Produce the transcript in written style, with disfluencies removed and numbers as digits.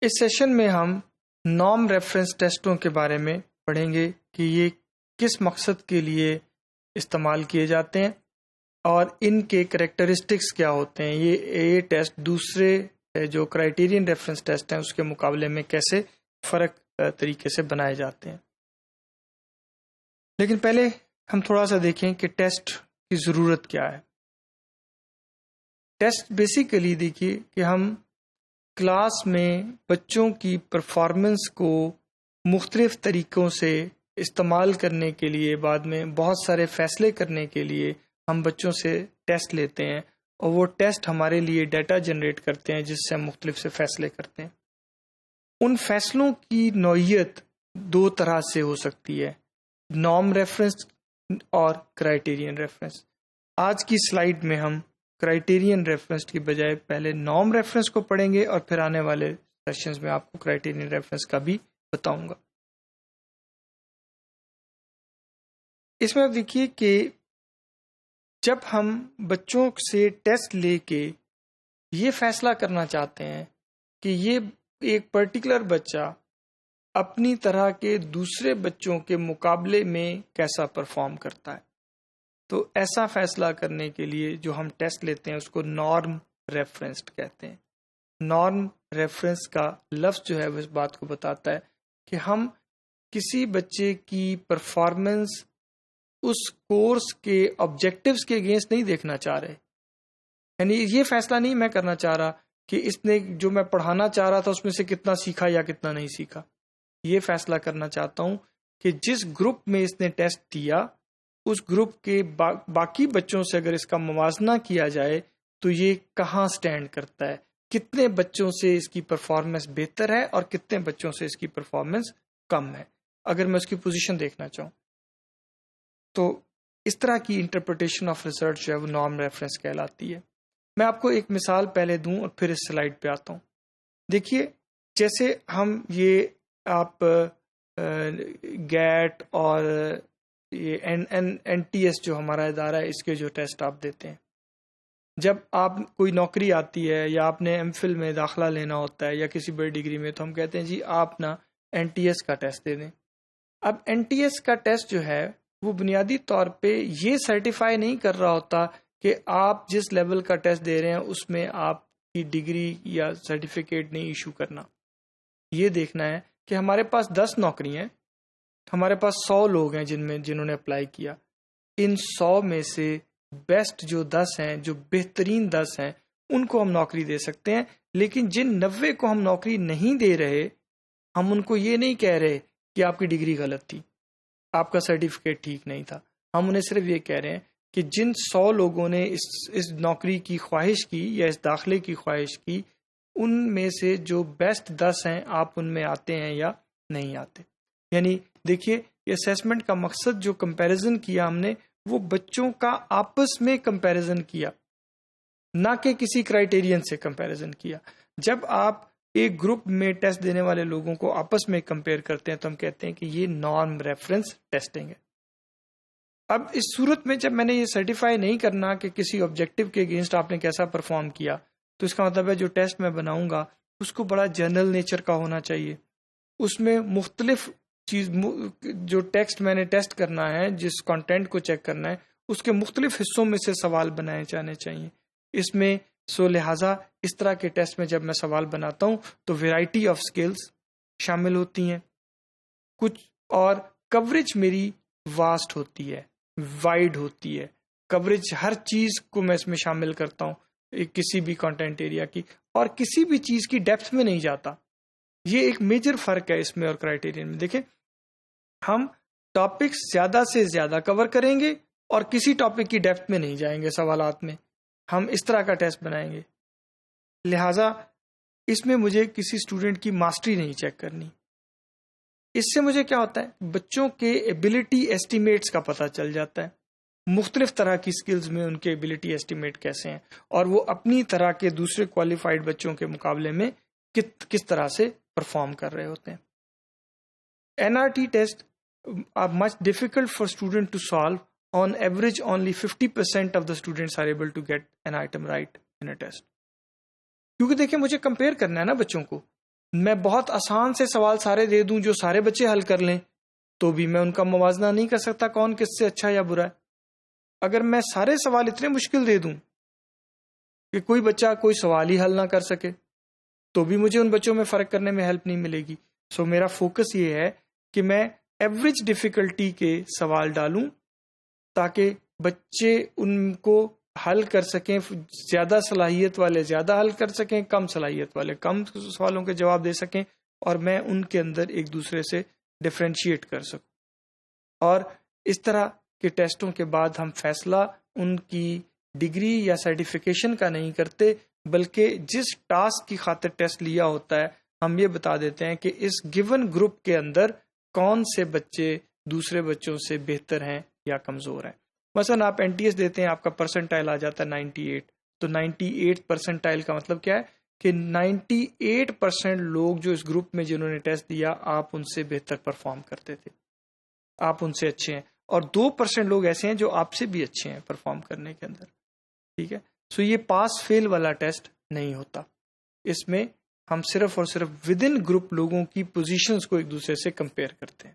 اس session میں ہم norm reference ٹیسٹوں کے بارے میں پڑھیں گے کہ یہ کس مقصد کے لیے استعمال کیے جاتے ہیں اور ان کے کریکٹرسٹکس کیا ہوتے ہیں. یہ ٹیسٹ دوسرے جو کرائیٹیرین ریفرنس ٹیسٹ ہیں اس کے مقابلے میں کیسے فرق طریقے سے بنائے جاتے ہیں. لیکن پہلے ہم تھوڑا سا دیکھیں کہ ٹیسٹ کی ضرورت کیا ہے. ٹیسٹ بیسیکلی دیکھیے کہ ہم کلاس میں بچوں کی پرفارمنس کو مختلف طریقوں سے استعمال کرنے کے لیے بعد میں بہت سارے فیصلے کرنے کے لیے ہم بچوں سے ٹیسٹ لیتے ہیں اور وہ ٹیسٹ ہمارے لیے ڈیٹا جنریٹ کرتے ہیں جس سے ہم مختلف سے فیصلے کرتے ہیں. ان فیصلوں کی نوعیت دو طرح سے ہو سکتی ہے، نارم ریفرنس اور کرائیٹیرین ریفرنس. آج کی سلائیڈ میں ہم کرائیٹیرین ریفرنس کی بجائے پہلے نارم ریفرنس کو پڑھیں گے اور پھر آنے والے سیشنز میں آپ کو کرائیٹیرین ریفرنس کا بھی بتاؤں گا. اس میں آپ دیکھیے کہ جب ہم بچوں سے ٹیسٹ لے کے یہ فیصلہ کرنا چاہتے ہیں کہ یہ ایک پرٹیکولر بچہ اپنی طرح کے دوسرے بچوں کے مقابلے میں کیسا پرفارم کرتا ہے، تو ایسا فیصلہ کرنے کے لیے جو ہم ٹیسٹ لیتے ہیں اس کو نارم ریفرنس کہتے ہیں. نارم ریفرنس کا لفظ جو ہے وہ اس بات کو بتاتا ہے کہ ہم کسی بچے کی پرفارمنس اس کورس کے آبجیکٹیوز کے اگینسٹ نہیں دیکھنا چاہ رہے. یعنی یہ فیصلہ نہیں میں کرنا چاہ رہا کہ اس نے جو میں پڑھانا چاہ رہا تھا اس میں سے کتنا سیکھا یا کتنا نہیں سیکھا. یہ فیصلہ کرنا چاہتا ہوں کہ جس گروپ میں اس نے ٹیسٹ دیا اس گروپ کے باقی بچوں سے اگر اس کا موازنہ کیا جائے تو یہ کہاں سٹینڈ کرتا ہے، کتنے بچوں سے اس کی پرفارمنس بہتر ہے اور کتنے بچوں سے اس کی پرفارمنس کم ہے. اگر میں اس کی پوزیشن دیکھنا چاہوں تو اس طرح کی انٹرپریٹیشن آف ریسرچ جو ہے وہ نارم ریفرنس کہلاتی ہے. میں آپ کو ایک مثال پہلے دوں اور پھر اس سلائیڈ پہ آتا ہوں. دیکھیے جیسے ہم یہ آپ گیٹ اور یہ این ٹی ایس جو ہمارا ادارہ ہے اس کے جو ٹیسٹ آپ دیتے ہیں، جب آپ کوئی نوکری آتی ہے یا آپ نے ایم فل میں داخلہ لینا ہوتا ہے یا کسی بڑی ڈگری میں، تو ہم کہتے ہیں جی آپ نا این ٹی ایس کا ٹیسٹ دے دیں. اب این ٹی ایس کا ٹیسٹ جو ہے وہ بنیادی طور پہ یہ سرٹیفائی نہیں کر رہا ہوتا کہ آپ جس لیول کا ٹیسٹ دے رہے ہیں اس میں آپ کی ڈگری یا سرٹیفکیٹ نہیں ایشو کرنا. یہ دیکھنا ہے کہ ہمارے پاس 10 نوکری ہیں، ہمارے پاس 100 لوگ ہیں جنہوں نے اپلائی کیا. ان 100 میں سے بیسٹ جو 10 ہیں، جو بہترین 10 ہیں، ان کو ہم نوکری دے سکتے ہیں. لیکن جن 90 کو ہم نوکری نہیں دے رہے، ہم ان کو یہ نہیں کہہ رہے کہ آپ کی ڈگری غلط تھی، آپ کا سرٹیفکیٹ ٹھیک نہیں تھا. ہم انہیں صرف یہ کہہ رہے ہیں کہ جن 100 لوگوں نے اس نوکری کی خواہش کی یا اس داخلے کی خواہش کی، ان میں سے جو بیسٹ 10 ہیں آپ ان میں آتے ہیں یا نہیں آتے. یعنی دیکھیے یہ اسیسمنٹ کا مقصد جو کمپیریزن کیا ہم نے وہ بچوں کا آپس میں کمپیریزن کیا، نہ کہ کسی کرائیٹیرین سے کمپیریزن کیا. جب آپ ایک گروپ میں ٹیسٹ دینے والے لوگوں کو آپس میں کمپیئر کرتے ہیں تو ہم کہتے ہیں کہ یہ نارم ریفرنس ٹیسٹنگ ہے. اب اس صورت میں جب میں نے یہ سرٹیفائی نہیں کرنا کہ کسی آبجیکٹو کے اگینسٹ آپ نے کیسا پرفارم کیا، تو اس کا مطلب ہے جو ٹیسٹ میں بناؤں گا اس کو بڑا جنرل نیچر کا ہونا چاہیے. اس میں مختلف چیز جو ٹیکسٹ میں نے ٹیسٹ کرنا ہے، جس کانٹینٹ کو چیک کرنا ہے، اس کے مختلف حصوں میں سے سوال بنائے جانے چاہیے. اس میں لہٰذا اس طرح کے ٹیسٹ میں جب میں سوال بناتا ہوں تو ویرائٹی آف سکلز شامل ہوتی ہیں کچھ، اور کوریج میری واسٹ ہوتی ہے، وائڈ ہوتی ہے. کوریج ہر چیز کو میں اس میں شامل کرتا ہوں کسی بھی کانٹینٹ ایریا کی، اور کسی بھی چیز کی ڈیپتھ میں نہیں جاتا. یہ ایک میجر فرق ہے اس میں اور کرائیٹیرین میں. دیکھیں ہم ٹاپکس زیادہ سے زیادہ کور کریں گے اور کسی ٹاپک کی ڈیپتھ میں نہیں جائیں گے سوالات میں. ہم اس طرح کا ٹیسٹ بنائیں گے. لہٰذا اس میں مجھے کسی اسٹوڈنٹ کی ماسٹری نہیں چیک کرنی. اس سے مجھے کیا ہوتا ہے، بچوں کے ایبلٹی ایسٹیمیٹس کا پتہ چل جاتا ہے، مختلف طرح کی سکلز میں ان کے ایبلٹی ایسٹیمیٹ کیسے ہیں اور وہ اپنی طرح کے دوسرے کوالیفائڈ بچوں کے مقابلے میں کس طرح سے پرفارم کر رہے ہوتے ہیں. NRT test are much difficult for student to solve. On average, only 50% of the students are able to get an item right in a test. کیونکہ دیکھیں مجھے کمپیئر کرنا ہے نا بچوں کو. میں بہت آسان سے سوال سارے دے دوں جو سارے بچے حل کر لیں تو بھی میں ان کا موازنہ نہیں کر سکتا کون کس سے اچھا یا برا ہے. اگر میں سارے سوال اتنے مشکل دے دوں کہ کوئی بچہ کوئی سوال ہی حل نہ کر سکے تو بھی مجھے ان بچوں میں فرق کرنے میں ہیلپ نہیں ملے گی. سو میرا فوکس یہ ہے کہ میں ایوریج ڈیفیکلٹی کے سوال ڈالوں تاکہ بچے ان کو حل کر سکیں. زیادہ صلاحیت والے زیادہ حل کر سکیں، کم صلاحیت والے کم سوالوں کے جواب دے سکیں، اور میں ان کے اندر ایک دوسرے سے ڈفرینشیٹ کر سکوں. اور اس طرح کے ٹیسٹوں کے بعد ہم فیصلہ ان کی ڈگری یا سرٹیفکیشن کا نہیں کرتے، بلکہ جس ٹاسک کی خاطر ٹیسٹ لیا ہوتا ہے ہم یہ بتا دیتے ہیں کہ اس گیون گروپ کے اندر کون سے بچے دوسرے بچوں سے بہتر ہیں یا کمزور ہیں. مثلا آپ NTS دیتے ہیں، آپ کا پرسنٹائل آ جاتا ہے 98، تو 98 پرسنٹائل کا مطلب کیا ہے کہ 98% لوگ جو اس گروپ میں جنہوں نے ٹیسٹ دیا آپ ان سے بہتر پرفارم کرتے تھے، آپ ان سے اچھے ہیں، اور 2% لوگ ایسے ہیں جو آپ سے بھی اچھے ہیں پرفارم کرنے کے اندر. ٹھیک ہے. سو یہ پاس فیل والا ٹیسٹ نہیں ہوتا، اس میں ہم صرف اور صرف ود ان گروپ لوگوں کی پوزیشنز کو ایک دوسرے سے کمپیئر کرتے ہیں.